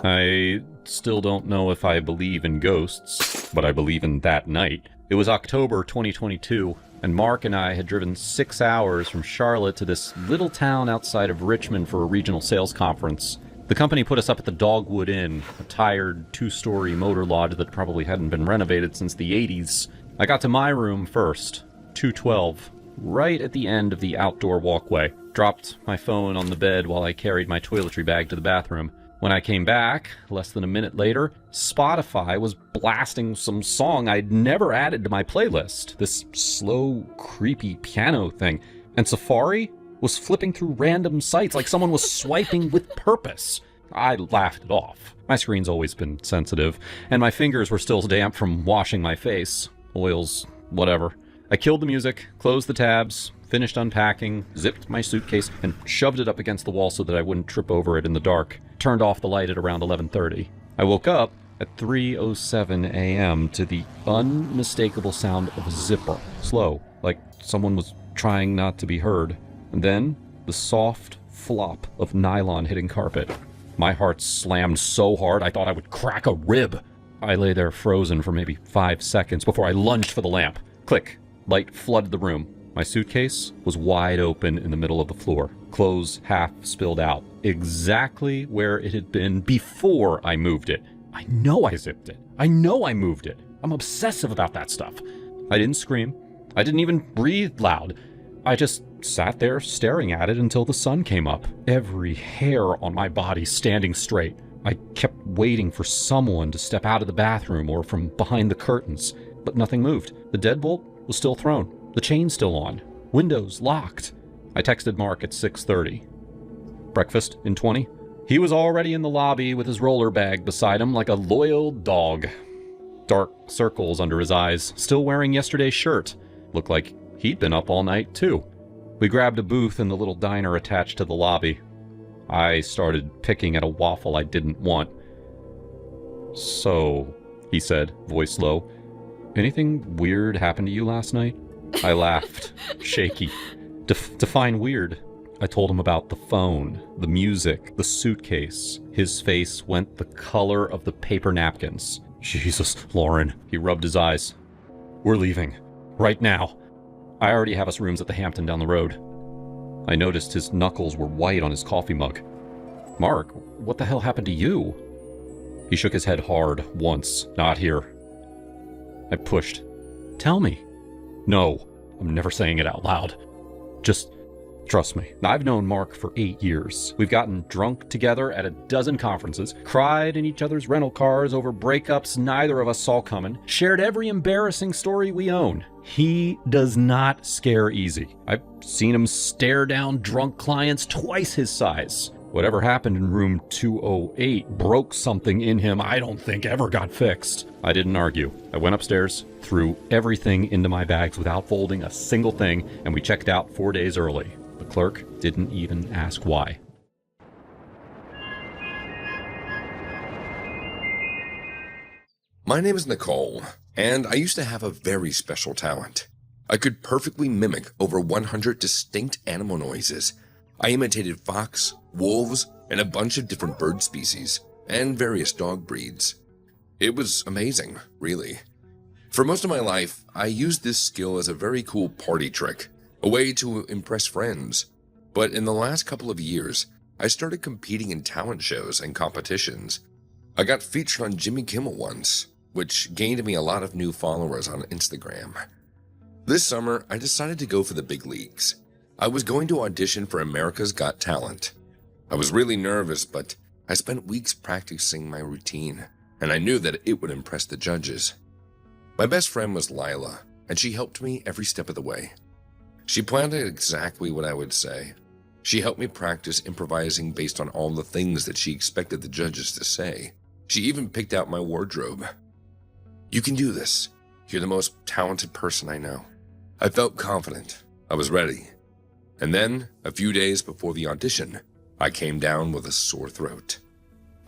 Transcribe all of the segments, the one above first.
I still don't know if I believe in ghosts, but I believe in that night. It was October 2022, and Mark and I had driven 6 hours from Charlotte to this little town outside of Richmond for a regional sales conference. The company put us up at the Dogwood Inn, a tired 2-story motor lodge that probably hadn't been renovated since the 80s. I got to my room first, 212, right at the end of the outdoor walkway. Dropped my phone on the bed while I carried my toiletry bag to the bathroom. When I came back, less than a minute later, Spotify was blasting some song I'd never added to my playlist. This slow, creepy piano thing. And Safari was flipping through random sites like someone was swiping with purpose. I laughed it off. My screen's always been sensitive, and my fingers were still damp from washing my face. Oils, whatever. I killed the music, closed the tabs, finished unpacking, zipped my suitcase, and shoved it up against the wall so that I wouldn't trip over it in the dark. Turned off the light at around 11:30. I woke up at 3:07 a.m. to the unmistakable sound of a zipper. Slow, like someone was trying not to be heard. And then the soft flop of nylon hitting carpet. My heart slammed so hard I thought I would crack a rib. I lay there frozen for maybe 5 seconds before I lunged for the lamp. Click. Light flooded the room. My suitcase was wide open in the middle of the floor. Clothes half spilled out. Exactly where it had been before I moved it. I know I zipped it. I know I moved it. I'm obsessive about that stuff. I didn't scream. I didn't even breathe loud. I just sat there staring at it until the sun came up. Every hair on my body standing straight. I kept waiting for someone to step out of the bathroom or from behind the curtains, but nothing moved. The deadbolt was still thrown. The chain still on. Windows locked. I texted Mark at 6:30. Breakfast in 20? He was already in the lobby with his roller bag beside him like a loyal dog. Dark circles under his eyes, still wearing yesterday's shirt. Looked like he'd been up all night too. We grabbed a booth in the little diner attached to the lobby. I started picking at a waffle I didn't want. "So," he said, voice low, "anything weird happened to you last night?" I laughed, shaky. Define weird. I told him about the phone, the music, the suitcase. His face went the color of the paper napkins. "Jesus, Lauren." He rubbed his eyes. "We're leaving. Right now. I already have us rooms at the Hampton down the road." I noticed his knuckles were white on his coffee mug. "Mark, what the hell happened to you?" He shook his head hard once. "Not here." I pushed. "Tell me." "No, I'm never saying it out loud. Just trust me. I've known Mark for 8 years. We've gotten drunk together at a dozen conferences, cried in each other's rental cars over breakups neither of us saw coming, shared every embarrassing story we own. He does not scare easy. I've seen him stare down drunk clients twice his size. Whatever happened in room 208 broke something in him I don't think ever got fixed. I didn't argue. I went upstairs, threw everything into my bags without folding a single thing, and we checked out 4 days early. The clerk didn't even ask why. My name is Nicole, and I used to have a very special talent. I could perfectly mimic over 100 distinct animal noises. I imitated fox, wolves, and a bunch of different bird species, and various dog breeds. It was amazing, really. For most of my life, I used this skill as a very cool party trick, a way to impress friends. But in the last couple of years, I started competing in talent shows and competitions. I got featured on Jimmy Kimmel once, which gained me a lot of new followers on Instagram. This summer, I decided to go for the big leagues. I was going to audition for America's Got Talent. I was really nervous, but I spent weeks practicing my routine, and I knew that it would impress the judges. My best friend was Lila, and she helped me every step of the way. She planned out exactly what I would say. She helped me practice improvising based on all the things that she expected the judges to say. She even picked out my wardrobe. "You can do this. You're the most talented person I know." I felt confident. I was ready. And then, a few days before the audition, I came down with a sore throat.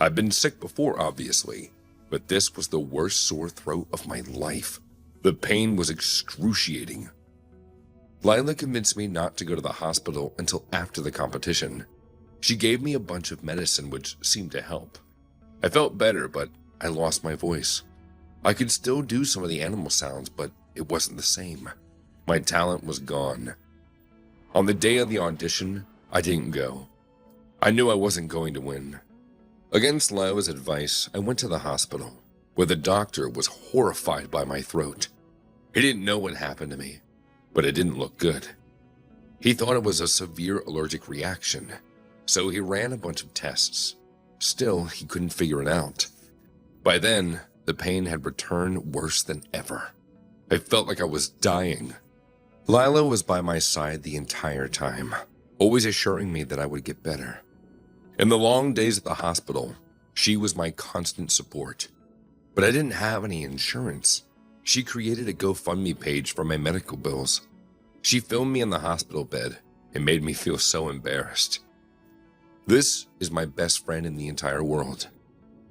I've been sick before, obviously, but this was the worst sore throat of my life. The pain was excruciating. Lila convinced me not to go to the hospital until after the competition. She gave me a bunch of medicine which seemed to help. I felt better, but I lost my voice. I could still do some of the animal sounds, but it wasn't the same. My talent was gone. On the day of the audition, I didn't go. I knew I wasn't going to win. Against Lila's advice, I went to the hospital, where the doctor was horrified by my throat. He didn't know what happened to me, but it didn't look good. He thought it was a severe allergic reaction, so he ran a bunch of tests. Still, he couldn't figure it out. By then, the pain had returned worse than ever. I felt like I was dying. Lila was by my side the entire time, always assuring me that I would get better. In the long days at the hospital, she was my constant support. But I didn't have any insurance. She created a GoFundMe page for my medical bills. She filmed me in the hospital bed and made me feel so embarrassed. This is my best friend in the entire world.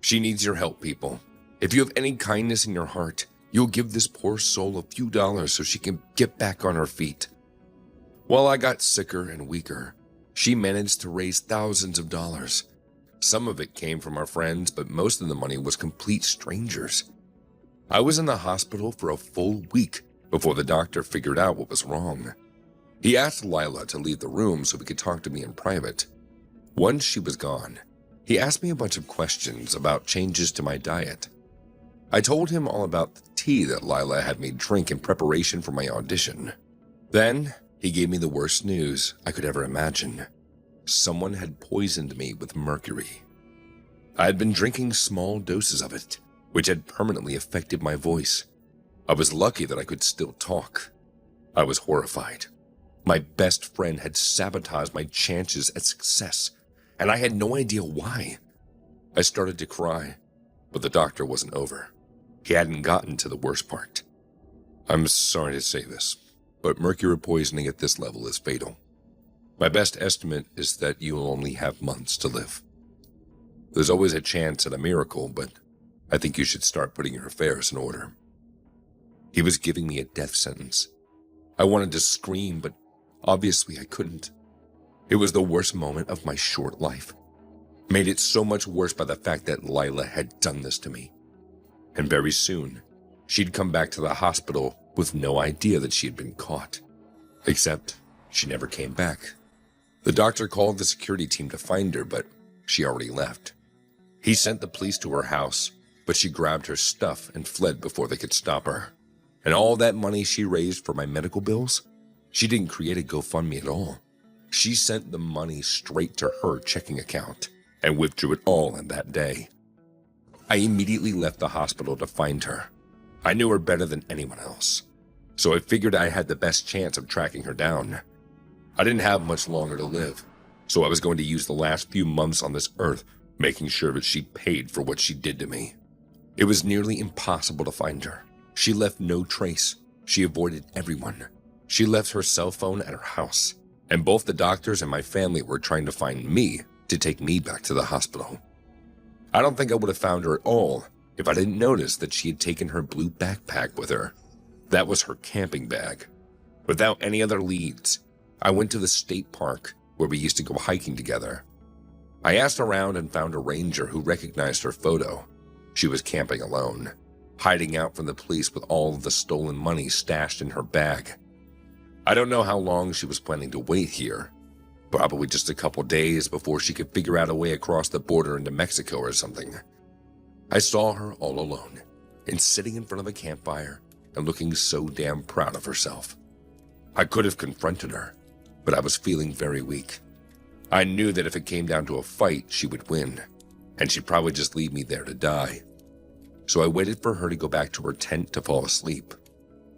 She needs your help, people. If you have any kindness in your heart, you'll give this poor soul a few dollars so she can get back on her feet. While I got sicker and weaker, she managed to raise thousands of dollars. Some of it came from our friends, but most of the money was complete strangers. I was in the hospital for a full week before the doctor figured out what was wrong. He asked Lila to leave the room so he could talk to me in private. Once she was gone, he asked me a bunch of questions about changes to my diet. I told him all about the tea that Lila had me drink in preparation for my audition. Then, he gave me the worst news I could ever imagine. Someone had poisoned me with mercury. I had been drinking small doses of it, which had permanently affected my voice. I was lucky that I could still talk. I was horrified. My best friend had sabotaged my chances at success, and I had no idea why. I started to cry, but the doctor wasn't over. He hadn't gotten to the worst part. I'm sorry to say this, but mercury poisoning at this level is fatal. My best estimate is that you will only have months to live. There's always a chance at a miracle, but I think you should start putting your affairs in order. He was giving me a death sentence. I wanted to scream, but obviously I couldn't. It was the worst moment of my short life. Made it so much worse by the fact that Lila had done this to me. And very soon, she'd come back to the hospital with no idea that she had been caught. Except, she never came back. The doctor called the security team to find her, but she already left. He sent the police to her house, but she grabbed her stuff and fled before they could stop her. And all that money she raised for my medical bills, she didn't create a GoFundMe at all. She sent the money straight to her checking account and withdrew it all in that day. I immediately left the hospital to find her. I knew her better than anyone else, so I figured I had the best chance of tracking her down. I didn't have much longer to live, so I was going to use the last few months on this earth making sure that she paid for what she did to me. It was nearly impossible to find her. She left no trace. She avoided everyone. She left her cell phone at her house, and both the doctors and my family were trying to find me to take me back to the hospital. I don't think I would have found her at all if I didn't notice that she had taken her blue backpack with her. That was her camping bag. Without any other leads, I went to the state park where we used to go hiking together. I asked around and found a ranger who recognized her photo. She was camping alone, hiding out from the police with all of the stolen money stashed in her bag. I don't know how long she was planning to wait here. Probably just a couple days before she could figure out a way across the border into Mexico or something. I saw her all alone and sitting in front of a campfire and looking so damn proud of herself. I could have confronted her, but I was feeling very weak. I knew that if it came down to a fight, she would win, and she'd probably just leave me there to die. So I waited for her to go back to her tent to fall asleep.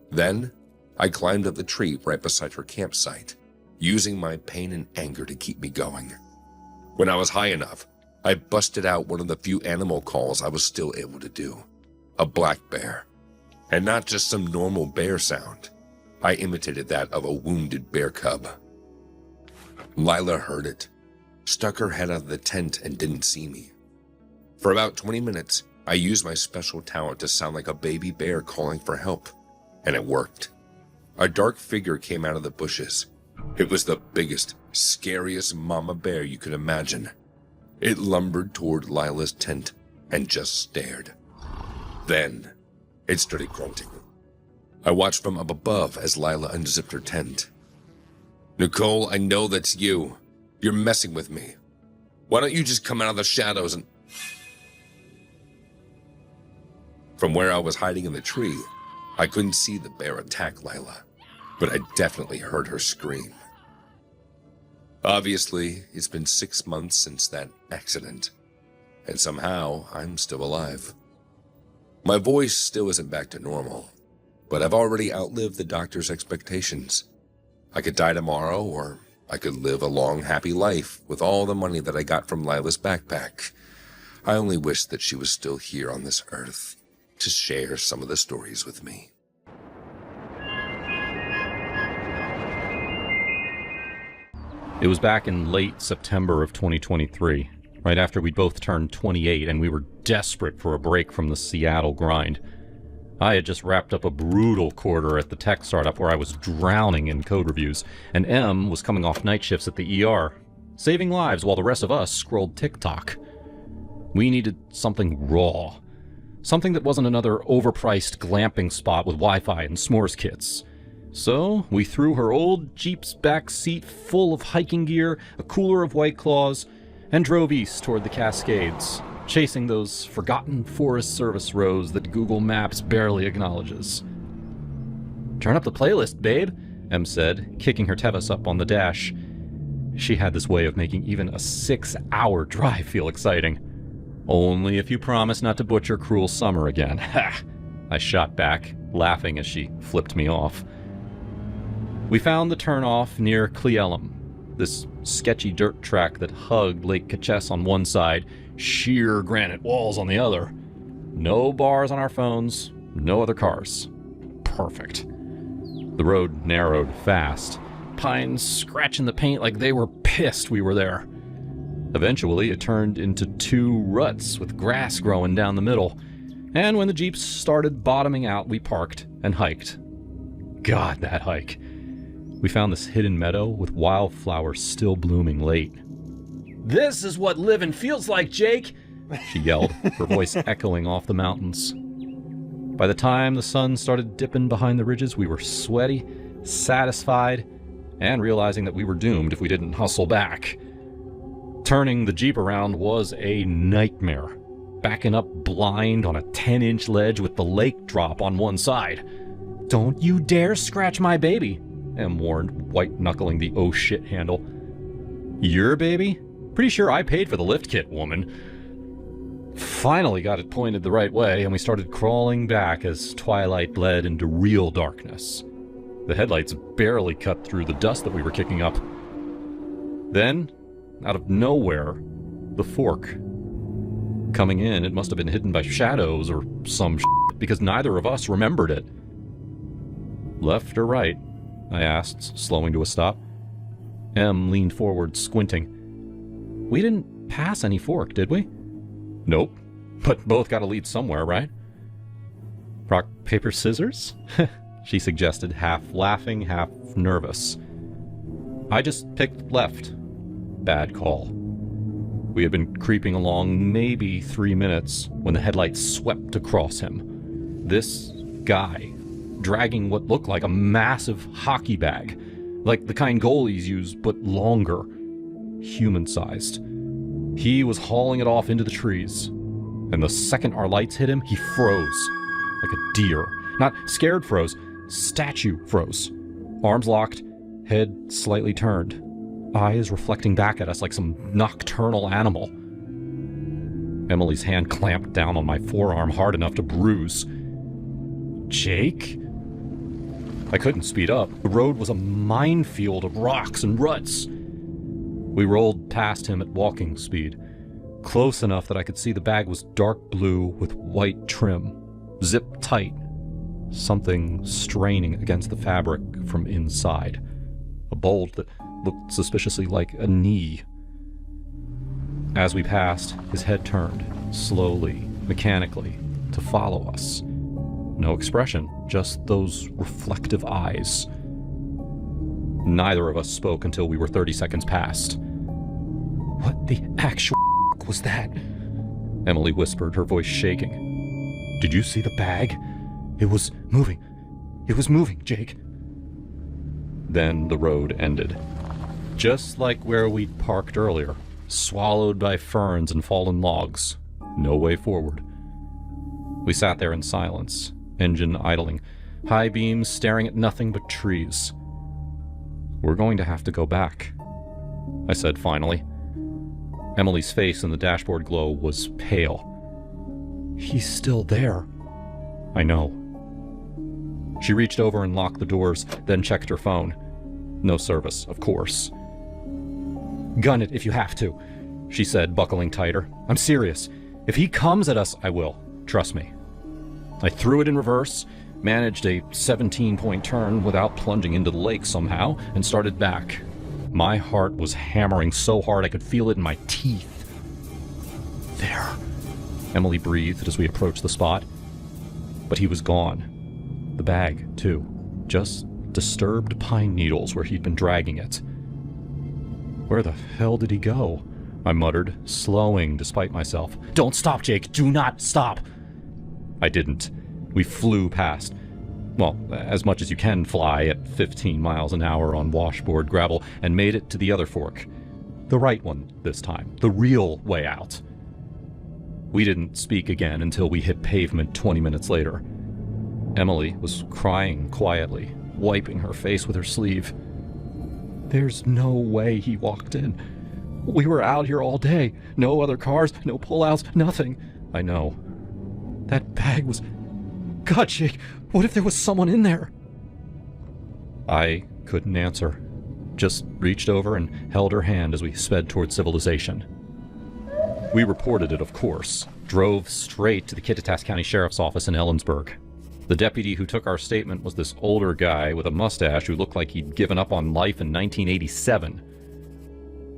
Then, I climbed up the tree right beside her campsite, using my pain and anger to keep me going. When I was high enough, I busted out one of the few animal calls I was still able to do. A black bear. And not just some normal bear sound. I imitated that of a wounded bear cub. Lila heard it, stuck her head out of the tent and didn't see me. For about 20 minutes, I used my special talent to sound like a baby bear calling for help, and it worked. A dark figure came out of the bushes. It was the biggest, scariest mama bear you could imagine. It lumbered toward Lila's tent, and just stared. Then, it started grunting. I watched from up above as Lila unzipped her tent. "Nicole, I know that's you. You're messing with me. Why don't you just come out of the shadows and..." From where I was hiding in the tree, I couldn't see the bear attack Lila, but I definitely heard her scream. Obviously, it's been 6 months since that accident, and somehow I'm still alive. My voice still isn't back to normal, but I've already outlived the doctor's expectations. I could die tomorrow, or I could live a long, happy life with all the money that I got from Lila's backpack. I only wish that she was still here on this earth to share some of the stories with me. It was back in late September of 2023, right after we'd both turned 28 and we were desperate for a break from the Seattle grind. I had just wrapped up a brutal quarter at the tech startup where I was drowning in code reviews, and Em was coming off night shifts at the ER, saving lives while the rest of us scrolled TikTok. We needed something raw. Something that wasn't another overpriced glamping spot with Wi-Fi and s'mores kits. So we threw her old Jeep's back seat full of hiking gear, a cooler of White Claws, and drove east toward the Cascades, chasing those forgotten Forest Service roads that Google Maps barely acknowledges. "Turn up the playlist, babe," Em said, kicking her Tevis up on the dash. She had this way of making even a 6-hour drive feel exciting. "Only if you promise not to butcher Cruel Summer again." Ha! I shot back, laughing as she flipped me off. We found the turnoff near Cleellum, this sketchy dirt track that hugged Lake Kachess on one side, sheer granite walls on the other. No bars on our phones, no other cars. Perfect. The road narrowed fast, pines scratching the paint like they were pissed we were there. Eventually, it turned into 2 ruts with grass growing down the middle, and when the Jeeps started bottoming out, we parked and hiked. God, that hike. We found this hidden meadow with wildflowers still blooming late. "This is what living feels like, Jake!" she yelled, her voice echoing off the mountains. By the time the sun started dipping behind the ridges, we were sweaty, satisfied, and realizing that we were doomed if we didn't hustle back. Turning the Jeep around was a nightmare, backing up blind on a 10-inch ledge with the lake drop on one side. "Don't you dare scratch my baby," Em warned, white-knuckling the oh shit handle. "Your baby? Pretty sure I paid for the lift kit, woman." Finally got it pointed the right way, and we started crawling back as twilight bled into real darkness. The headlights barely cut through the dust that we were kicking up. Then, out of nowhere, the fork. Coming in, it must have been hidden by shadows or some shit, because neither of us remembered it. "Left or right?" I asked, slowing to a stop. Em leaned forward, squinting. "We didn't pass any fork, did we?" "Nope, but both got to lead somewhere, right?" "Rock, paper, scissors?" she suggested, half laughing, half nervous. I just picked left. Bad call. We had been creeping along maybe 3 minutes when the headlights swept across him. This guy, dragging what looked like a massive hockey bag, like the kind goalies use, but longer, human-sized. He was hauling it off into the trees, and the second our lights hit him, he froze, like a deer. Not scared froze, statue froze. Arms locked, head slightly turned, eyes reflecting back at us like some nocturnal animal. Emily's hand clamped down on my forearm hard enough to bruise. "Jake?" I couldn't speed up. The road was a minefield of rocks and ruts. We rolled past him at walking speed, close enough that I could see the bag was dark blue with white trim, zipped tight, something straining against the fabric from inside. A bulge that looked suspiciously like a knee. As we passed, his head turned, slowly, mechanically, to follow us. No expression, just those reflective eyes. Neither of us spoke until we were 30 seconds past. "What the actual was that?" Emily whispered, her voice shaking. "Did you see the bag? It was moving. It was moving, Jake." Then the road ended. Just like where we'd parked earlier, swallowed by ferns and fallen logs. No way forward. We sat there in silence, engine idling, high beams staring at nothing but trees. "We're going to have to go back," I said finally. Emily's face in the dashboard glow was pale. "He's still there." "I know." She reached over and locked the doors, then checked her phone. No service, of course. "Gun it if you have to," she said, buckling tighter. "I'm serious. If he comes at us, I will. Trust me." I threw it in reverse, managed a 17-point turn without plunging into the lake somehow, and started back. My heart was hammering so hard I could feel it in my teeth. "There," Emily breathed as we approached the spot. But he was gone. The bag, too. Just disturbed pine needles where he'd been dragging it. "Where the hell did he go?" I muttered, slowing despite myself. "Don't stop, Jake! Do not stop!" I didn't. We flew past. Well, as much as you can fly at 15 miles an hour on washboard gravel, and made it to the other fork. The right one this time. The real way out. We didn't speak again until we hit pavement 20 minutes later. Emily was crying quietly, wiping her face with her sleeve. "There's no way he walked in. We were out here all day. No other cars, no pullouts, nothing." "I know." "That bag was... God, Jake, what if there was someone in there?" I couldn't answer. Just reached over and held her hand as we sped toward civilization. We reported it, of course. Drove straight to the Kittitas County Sheriff's Office in Ellensburg. The deputy who took our statement was this older guy with a mustache who looked like he'd given up on life in 1987.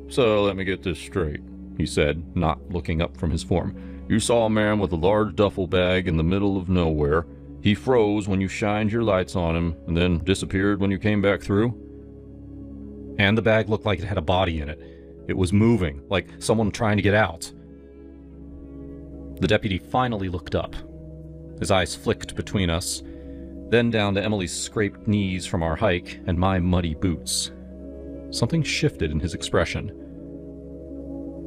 "So let me get this straight," he said, not looking up from his form. "You saw a man with a large duffel bag in the middle of nowhere. He froze when you shined your lights on him, and then disappeared when you came back through?" "And the bag looked like it had a body in it. It was moving, like someone trying to get out." The deputy finally looked up. His eyes flicked between us, then down to Emily's scraped knees from our hike and my muddy boots. Something shifted in his expression.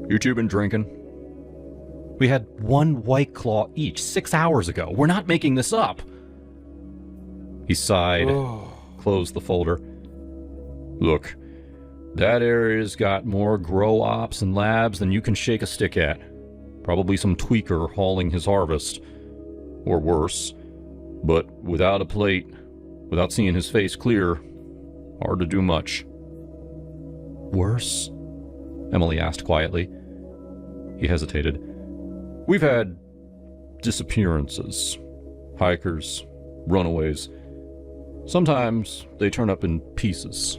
"You two been drinking?" "We had one White Claw each 6 hours ago. We're not making this up." He sighed, closed the folder. "Look, that area's got more grow ops and labs than you can shake a stick at. Probably some tweaker hauling his harvest. Or worse. But without a plate, without seeing his face clear, hard to do much." "Worse?" Emily asked quietly. He hesitated. "We've had disappearances. Hikers, runaways. Sometimes they turn up in pieces.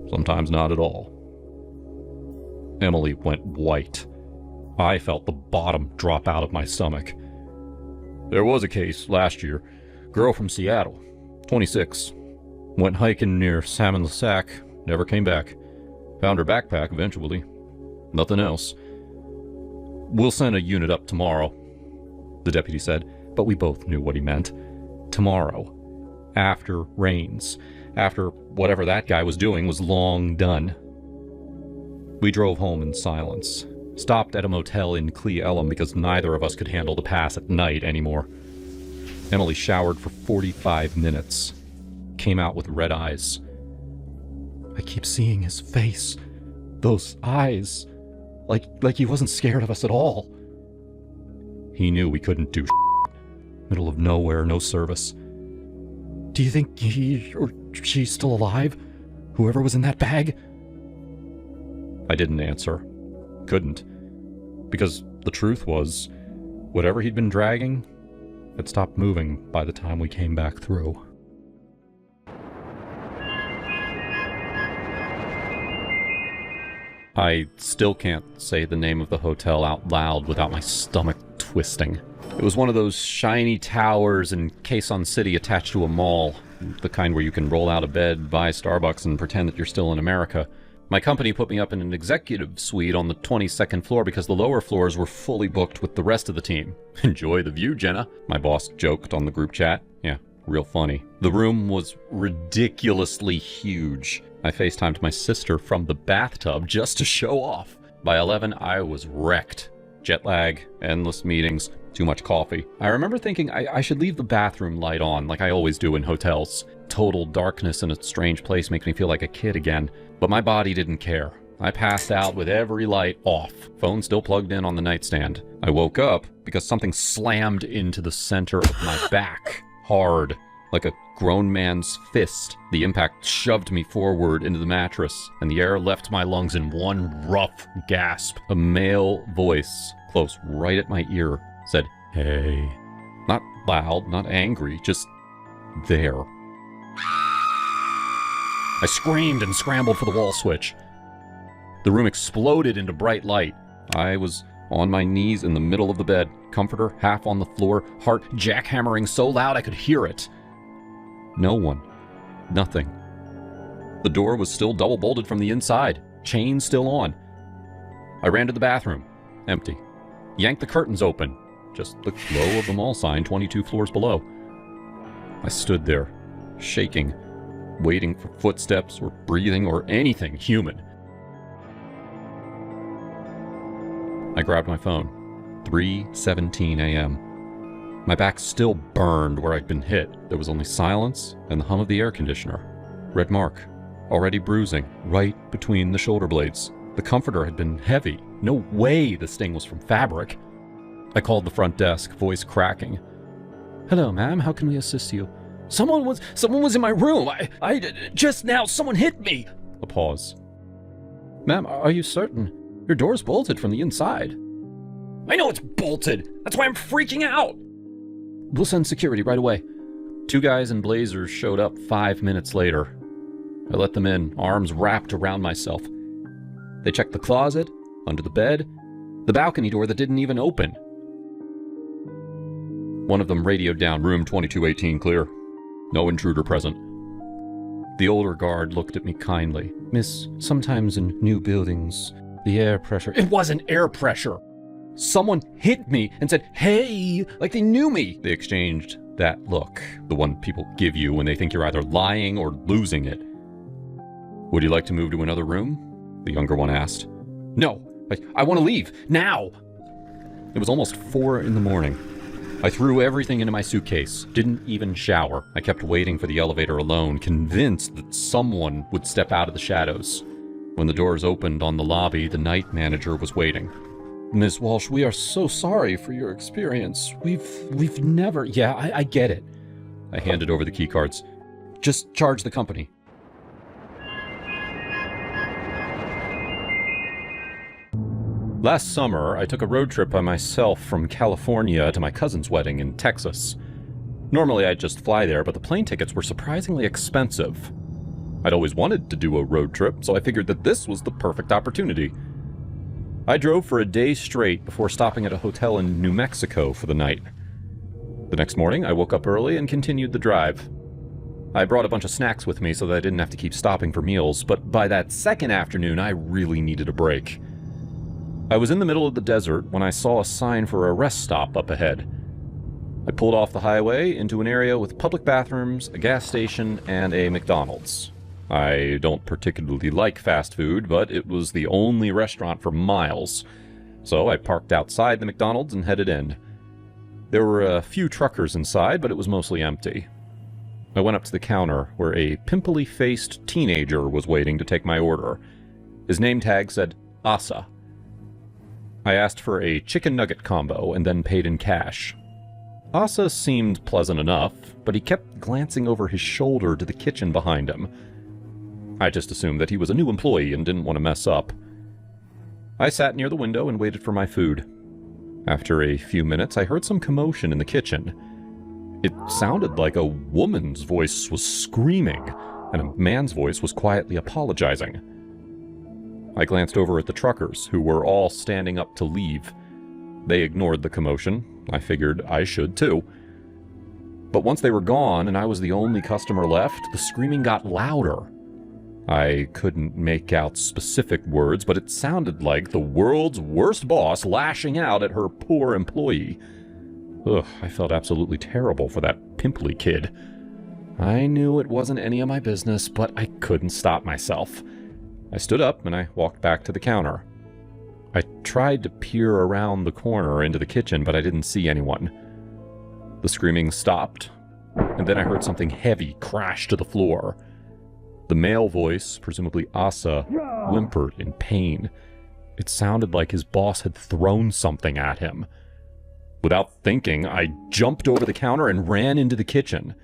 Sometimes not at all." Emily went white. I felt the bottom drop out of my stomach. "There was a case last year. Girl from Seattle, 26. Went hiking near Salmon-le-Sac, never came back. Found her backpack eventually. Nothing else. We'll send a unit up tomorrow," the deputy said, but we both knew what he meant. Tomorrow. After rains. After whatever that guy was doing was long done. We drove home in silence. Stopped at a motel in Cle Elum because neither of us could handle the pass at night anymore. Emily showered for 45 minutes. Came out with red eyes. "I keep seeing his face. Those eyes. Like he wasn't scared of us at all." He knew we couldn't do Middle of nowhere, no service. "Do you think he or she's still alive? Whoever was in that bag?" I didn't answer. Couldn't. Because the truth was, whatever he'd been dragging had stopped moving by the time we came back through. I still can't say the name of the hotel out loud without my stomach twisting. It was one of those shiny towers in Quezon City attached to a mall, the kind where you can roll out of bed, buy Starbucks, and pretend that you're still in America. My company put me up in an executive suite on the 22nd floor because the lower floors were fully booked with the rest of the team. Enjoy the view, Jenna, my boss joked on the group chat. Yeah, real funny. The room was ridiculously huge. I FaceTimed my sister from the bathtub just to show off. By 11, I was wrecked. Jet lag, endless meetings, too much coffee. I remember thinking I should leave the bathroom light on like I always do in hotels. Total darkness in a strange place makes me feel like a kid again. But my body didn't care. I passed out with every light off. Phone still plugged in on the nightstand. I woke up because something slammed into the center of my back. Hard. Like a grown man's fist. The impact shoved me forward into the mattress, and the air left my lungs in one rough gasp. A male voice, close right at my ear, said, "Hey." Not loud, not angry, just there. I screamed and scrambled for the wall switch. The room exploded into bright light. I was on my knees in the middle of the bed, comforter half on the floor, heart jackhammering so loud I could hear it. No one. Nothing. The door was still double bolted from the inside, chain still on. I ran to the bathroom. Empty. Yanked the curtains open. Just the glow of the mall sign 22 floors below. I stood there, shaking, waiting for footsteps or breathing or anything human. I grabbed my phone. 3:17 a.m. My back still burned where I'd been hit. There was only silence and the hum of the air conditioner. Red mark, already bruising, right between the shoulder blades. The comforter had been heavy. No way the sting was from fabric. I called the front desk, voice cracking. "Hello, ma'am, how can we assist you?" Someone was in my room. Just now, someone hit me." A pause. "Ma'am, are you certain? Your door's bolted from the inside." "I know it's bolted. That's why I'm freaking out." "We'll send security right away." 2 guys in blazers showed up 5 minutes later. I let them in, arms wrapped around myself. They checked the closet, under the bed, the balcony door that didn't even open. One of them radioed down, "Room 2218 clear. No intruder present." The older guard looked at me kindly. "Miss, sometimes in new buildings, the air pressure..." It wasn't air pressure! Someone hit me and said, "Hey," like they knew me. They exchanged that look, the one people give you when they think you're either lying or losing it. "Would you like to move to another room?" the younger one asked. "No, I want to leave, now!" It was almost 4 in the morning. I threw everything into my suitcase, didn't even shower. I kept waiting for the elevator alone, convinced that someone would step out of the shadows. When the doors opened on the lobby, the night manager was waiting. "Miss Walsh, we are so sorry for your experience. We've never..." "Yeah, I get it." I handed over the key cards. "Just charge the company." Last summer, I took a road trip by myself from California to my cousin's wedding in Texas. Normally, I'd just fly there, but the plane tickets were surprisingly expensive. I'd always wanted to do a road trip, so I figured that this was the perfect opportunity. I drove for a day straight before stopping at a hotel in New Mexico for the night. The next morning, I woke up early and continued the drive. I brought a bunch of snacks with me so that I didn't have to keep stopping for meals, but by that second afternoon, I really needed a break. I was in the middle of the desert when I saw a sign for a rest stop up ahead. I pulled off the highway into an area with public bathrooms, a gas station, and a McDonald's. I don't particularly like fast food, but it was the only restaurant for miles, so I parked outside the McDonald's and headed in. There were a few truckers inside, but it was mostly empty. I went up to the counter, where a pimply-faced teenager was waiting to take my order. His name tag said Asa. I asked for a chicken nugget combo and then paid in cash. Asa seemed pleasant enough, but he kept glancing over his shoulder to the kitchen behind him. I just assumed that he was a new employee and didn't want to mess up. I sat near the window and waited for my food. After a few minutes, I heard some commotion in the kitchen. It sounded like a woman's voice was screaming, and a man's voice was quietly apologizing. I glanced over at the truckers, who were all standing up to leave. They ignored the commotion. I figured I should too. But once they were gone and I was the only customer left, the screaming got louder. I couldn't make out specific words, but it sounded like the world's worst boss lashing out at her poor employee. Ugh, I felt absolutely terrible for that pimply kid. I knew it wasn't any of my business, but I couldn't stop myself. I stood up and I walked back to the counter. I tried to peer around the corner into the kitchen, but I didn't see anyone. The screaming stopped, and then I heard something heavy crash to the floor. The male voice, presumably Asa, whimpered in pain. It sounded like his boss had thrown something at him. Without thinking, I jumped over the counter and ran into the kitchen.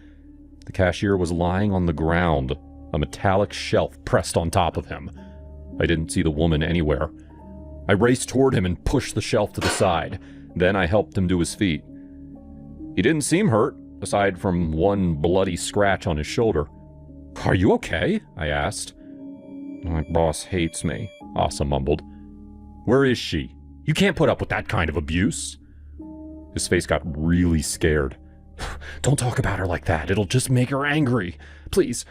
The cashier was lying on the ground, a metallic shelf pressed on top of him. I didn't see the woman anywhere. I raced toward him and pushed the shelf to the side. Then I helped him to his feet. He didn't seem hurt, aside from one bloody scratch on his shoulder. "Are you okay?" I asked. "My boss hates me," Asa mumbled. "Where is she? You can't put up with that kind of abuse." His face got really scared. "Don't talk about her like that. It'll just make her angry. Please,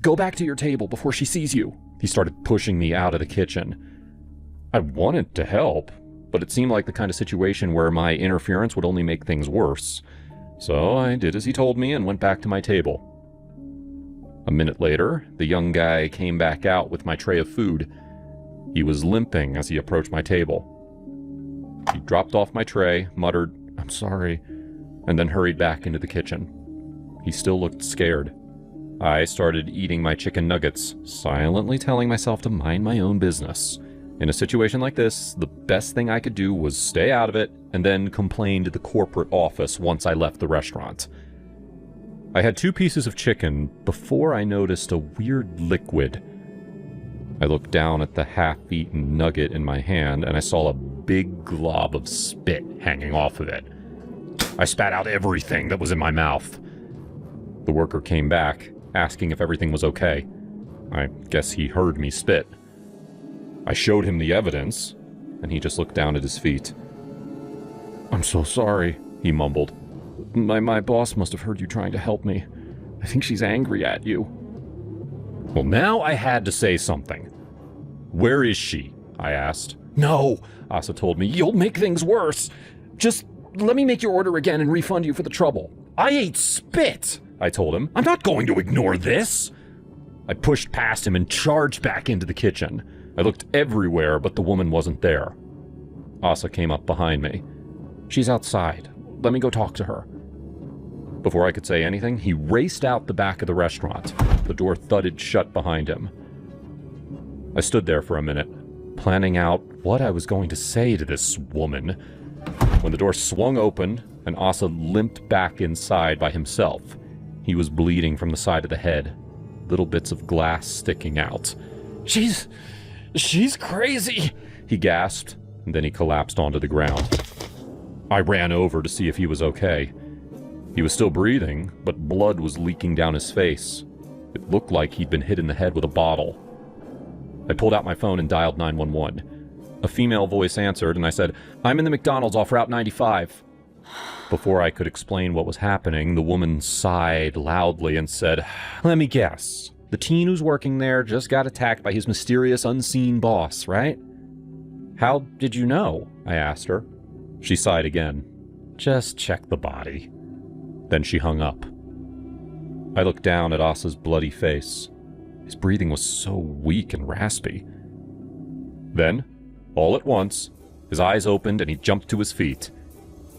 go back to your table before she sees you." He started pushing me out of the kitchen. I wanted to help, but it seemed like the kind of situation where my interference would only make things worse. So I did as he told me and went back to my table. A minute later, the young guy came back out with my tray of food. He was limping as he approached my table. He dropped off my tray, muttered, "I'm sorry," and then hurried back into the kitchen. He still looked scared. I started eating my chicken nuggets, silently telling myself to mind my own business. In a situation like this, the best thing I could do was stay out of it and then complain to the corporate office once I left the restaurant. I had 2 pieces of chicken before I noticed a weird liquid. I looked down at the half-eaten nugget in my hand and I saw a big glob of spit hanging off of it. I spat out everything that was in my mouth. The worker came back, asking if everything was okay. I guess he heard me spit. I showed him the evidence, and he just looked down at his feet. "I'm so sorry," he mumbled. My boss must have heard you trying to help me. I think she's angry at you." Well, now I had to say something. "Where is she?" I asked. "No," Asa told me. "You'll make things worse. Just let me make your order again and refund you for the trouble." "I ate spit," I told him. "I'm not going to ignore this." I pushed past him and charged back into the kitchen. I looked everywhere, but the woman wasn't there. Asa came up behind me. "She's outside. Let me go talk to her." Before I could say anything, he raced out the back of the restaurant. The door thudded shut behind him. I stood there for a minute, planning out what I was going to say to this woman, when the door swung open and Asa limped back inside by himself. He was bleeding from the side of the head, little bits of glass sticking out. She's crazy," he gasped, and then he collapsed onto the ground. I ran over to see if he was okay. He was still breathing, but blood was leaking down his face. It looked like he'd been hit in the head with a bottle. I pulled out my phone and dialed 911. A female voice answered, and I said, "I'm in the McDonald's off Route 95. Before I could explain what was happening, the woman sighed loudly and said, "Let me guess. The teen who's working there just got attacked by his mysterious unseen boss, right?" "How did you know?" I asked her. She sighed again. "Just check the body." Then she hung up. I looked down at Asa's bloody face. His breathing was so weak and raspy. Then, all at once, his eyes opened and he jumped to his feet.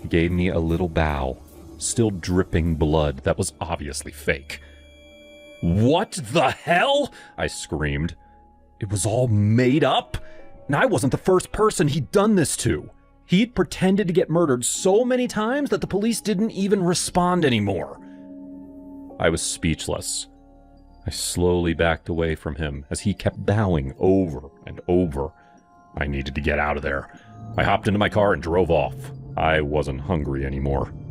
He gave me a little bow, still dripping blood that was obviously fake. "What the hell?" I screamed. It was all made up? And I wasn't the first person he'd done this to. He'd pretended to get murdered so many times that the police didn't even respond anymore. I was speechless. I slowly backed away from him as he kept bowing over and over. I needed to get out of there. I hopped into my car and drove off. I wasn't hungry anymore.